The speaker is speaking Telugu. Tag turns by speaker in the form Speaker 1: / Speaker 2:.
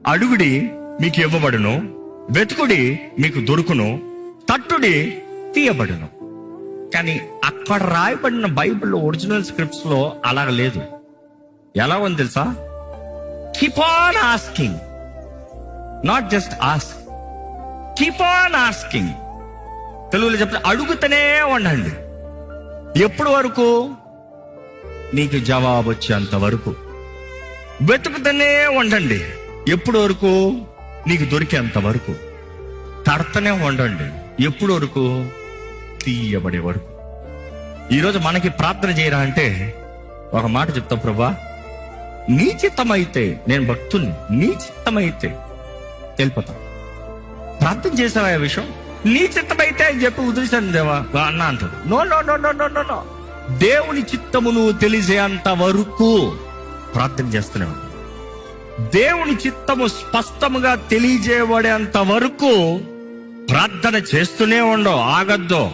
Speaker 1: అడుగుడి మీకు ఇవ్వబడును, వెతుకుడి మీకు దొరుకును, తట్టుడి తీయబడును. కానీ అక్కడ రాయబడిన బైబిల్లో ఒరిజినల్ స్క్రిప్ట్స్ లో అలా లేదు. ఎలా ఉంది తెలుసా? Keep on asking, not just ask, keep on asking. తెలుగులో చెప్తే అడుగుతూనే ఉండండి. ఎప్పుడు వరకు? నీకు జవాబు వచ్చేంత వరకు. వెతుకుతూనే ఉండండి. ఎప్పుడు వరకు? నీకు దొరికేంత వరకు. తడతనే ఉండండి. ఎప్పుడు వరకు? తీయబడే వరకు. ఈరోజు మనకి ప్రార్థన చేయరా అంటే ఒక మాట చెప్తా, ప్రభా నీ చిత్తమైతే, నేను భక్తుల్ని, నీ చిత్తమైతే వెళ్ళిపోతా. ప్రార్థన చేసావా ఆ విషయం? నీ చిత్తమైతే అని చెప్పి వదిలేశాను దేవా అన్న అంటాడు. No no no no no no no. దేవుని చిత్తము నువ్వు తెలిసేంత వరకు ప్రార్థన చేస్తూనే ఉంటావు. దేవుని చిత్తము స్పష్టముగా తెలియజేయబడేంత వరకు ప్రార్థన చేస్తూనే ఉండవు, ఆగద్దు.